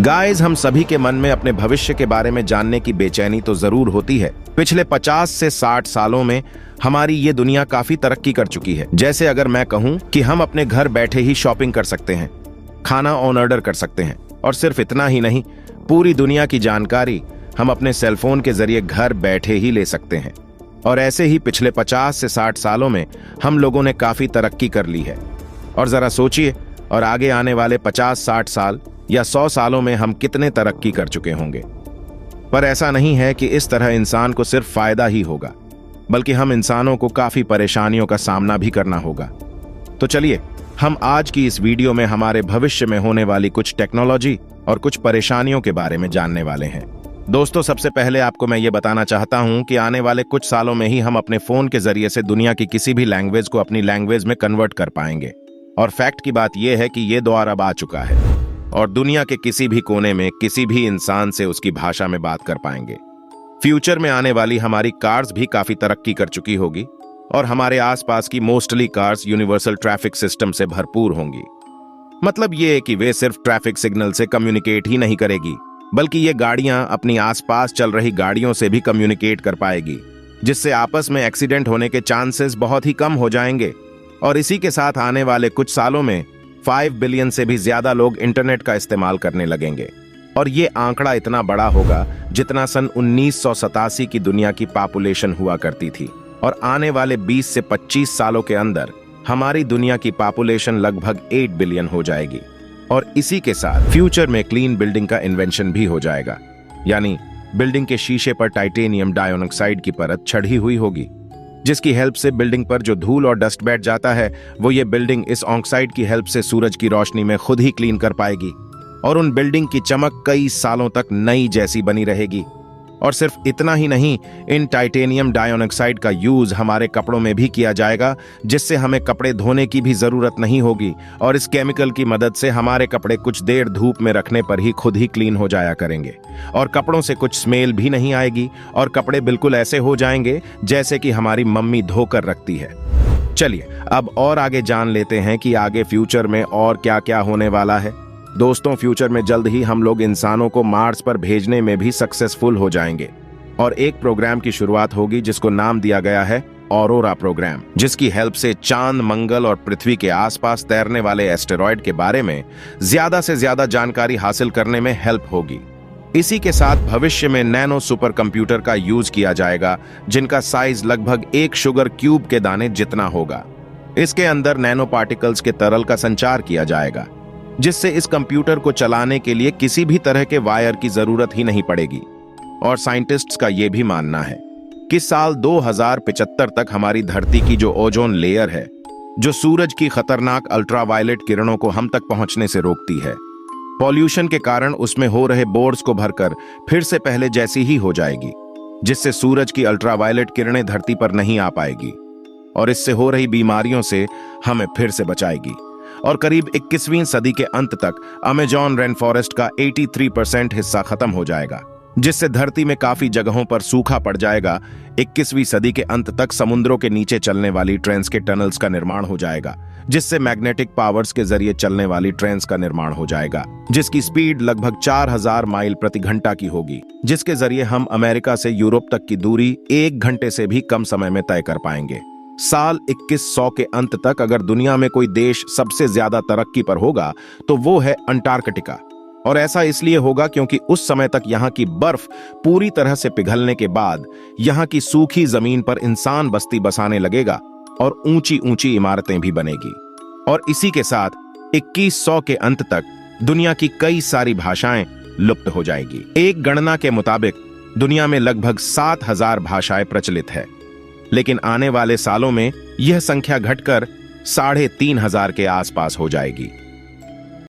Guys, हम सभी के मन में अपने भविष्य के बारे में जानने की बेचैनी तो जरूर होती है। पिछले 50 से 60 सालों में हमारी ये दुनिया काफी तरक्की कर चुकी है। जैसे अगर मैं कहूं कि हम अपने घर बैठे ही शॉपिंग कर सकते हैं, खाना ऑन ऑर्डर कर सकते हैं, और सिर्फ इतना ही नहीं, पूरी दुनिया की जानकारी हम अपने सेलफोन के जरिए घर बैठे ही ले सकते हैं। और ऐसे ही पिछले 50 से 60 सालों में हम लोगों ने काफी तरक्की कर ली है। और जरा सोचिए, और आगे आने वाले 50-60 साल या 100 सालों में हम कितने तरक्की कर चुके होंगे। पर ऐसा नहीं है कि इस तरह इंसान को सिर्फ फायदा ही होगा, बल्कि हम इंसानों को काफी परेशानियों का सामना भी करना होगा। तो चलिए, हम आज की इस वीडियो में हमारे भविष्य में होने वाली कुछ टेक्नोलॉजी और कुछ परेशानियों के बारे में जानने वाले हैं। दोस्तों, सबसे पहले आपको मैं ये बताना चाहता हूं कि आने वाले कुछ सालों में ही हम अपने फोन के जरिए से दुनिया की किसी भी लैंग्वेज को अपनी लैंग्वेज में कन्वर्ट कर पाएंगे। और फैक्ट की बात यह है कि ये दौर अब आ चुका है और दुनिया के किसी भी कोने में किसी भी इंसान से उसकी भाषा में बात कर पाएंगे। फ्यूचर में आने वाली हमारी कार्स भी काफी तरक्की कर चुकी होगी और हमारे आसपास की mostly cars universal traffic system से भरपूर होंगी। मतलब ये है कि वे सिर्फ ट्रैफिक सिग्नल से कम्युनिकेट ही नहीं करेगी, बल्कि ये गाड़ियां अपनी आसपास चल रही गाड़ियों से भी कम्युनिकेट कर पाएगी, जिससे आपस में एक्सीडेंट होने के चांसेस बहुत ही कम हो जाएंगे। और इसी के साथ आने वाले कुछ सालों में 5 बिलियन से भी ज्यादा लोग इंटरनेट का इस्तेमाल करने लगेंगे। और ये आंकड़ा इतना बड़ा होगा जितना सन 1987 की दुनिया की पॉपुलेशन हुआ करती थी। और आने वाले 20 से 25 सालों के अंदर हमारी दुनिया की पॉपुलेशन लगभग 8 बिलियन हो जाएगी। और इसी के साथ फ्यूचर में क्लीन बिल्डिंग का इन्वेंशन भी हो जाएगा, यानी बिल्डिंग के शीशे पर टाइटेनियम डाइऑक्साइड की परत चढ़ी हुई होगी, जिसकी हेल्प से बिल्डिंग पर जो धूल और डस्ट बैठ जाता है, वो ये बिल्डिंग इस ऑक्साइड की हेल्प से सूरज की रोशनी में खुद ही क्लीन कर पाएगी। और उन बिल्डिंग की चमक कई सालों तक नई जैसी बनी रहेगी। और सिर्फ इतना ही नहीं, इन टाइटेनियम डाइऑक्साइड का यूज हमारे कपड़ों में भी किया जाएगा, जिससे हमें कपड़े धोने की भी जरूरत नहीं होगी। और इस केमिकल की मदद से हमारे कपड़े कुछ देर धूप में रखने पर ही खुद ही क्लीन हो जाया करेंगे और कपड़ों से कुछ स्मेल भी नहीं आएगी और कपड़े बिल्कुल ऐसे हो जाएंगे जैसे कि हमारी मम्मी धोकर रखती है। चलिए, अब और आगे जान लेते हैं कि आगे फ्यूचर में और क्या क्या होने वाला है। दोस्तों, फ्यूचर में जल्द ही हम लोग इंसानों को मार्स पर भेजने में भी सक्सेसफुल हो जाएंगे और एक प्रोग्राम की शुरुआत होगी जिसको नाम दिया गया है ऑरोरा प्रोग्राम, जिसकी हेल्प से चांद, मंगल और पृथ्वी के आसपास तैरने वाले एस्टेरॉयड के बारे में ज्यादा से ज्यादा जानकारी हासिल करने में हेल्प होगी। इसी के साथ भविष्य में नैनो सुपर कंप्यूटर का यूज किया जाएगा, जिनका साइज लगभग एक शुगर क्यूब के दाने जितना होगा। इसके अंदर नैनो पार्टिकल्स के तरल का संचार किया जाएगा, जिससे इस कंप्यूटर को चलाने के लिए किसी भी तरह के वायर की जरूरत ही नहीं पड़ेगी। और साइंटिस्ट्स का यह भी मानना है कि साल 2075 तक हमारी धरती की जो ओजोन लेयर है, जो सूरज की खतरनाक अल्ट्रावायलेट किरणों को हम तक पहुंचने से रोकती है, पॉल्यूशन के कारण उसमें हो रहे बोर्स को भरकर फिर से पहले जैसी ही हो जाएगी, जिससे सूरज की अल्ट्रावायलेट किरणें धरती पर नहीं आ पाएगी और इससे हो रही बीमारियों से हमें फिर से बचाएगी। और करीब 21वीं सदी के अंत तक अमेजॉन रेन फॉरेस्ट का 83% हिस्सा खत्म हो जाएगा, जिससे धरती में काफी जगहों पर सूखा पड़ जाएगा। 21वीं सदी के अंत तक समुद्रों के नीचे चलने वाली ट्रेन्स के टनल्स का निर्माण हो जाएगा, जिससे मैग्नेटिक पावर्स के जरिए चलने वाली ट्रेन्स का निर्माण हो जाएगा, जिसकी स्पीड लगभग 4000 माइल प्रति घंटा की होगी, जिसके जरिए हम अमेरिका से यूरोप तक की दूरी 1 घंटे से भी कम समय में तय कर पाएंगे। साल 2100 के अंत तक अगर दुनिया में कोई देश सबसे ज्यादा तरक्की पर होगा तो वो है अंटार्कटिका। और ऐसा इसलिए होगा क्योंकि उस समय तक यहाँ की बर्फ पूरी तरह से पिघलने के बाद यहाँ की सूखी जमीन पर इंसान बस्ती बसाने लगेगा और ऊंची ऊंची इमारतें भी बनेगी। और इसी के साथ 2100 के अंत तक दुनिया की कई सारी भाषाएं लुप्त हो जाएगी। एक गणना के मुताबिक दुनिया में लगभग 7000 भाषाएं प्रचलित है, लेकिन आने वाले सालों में यह संख्या घटकर 3500 के आसपास हो जाएगी।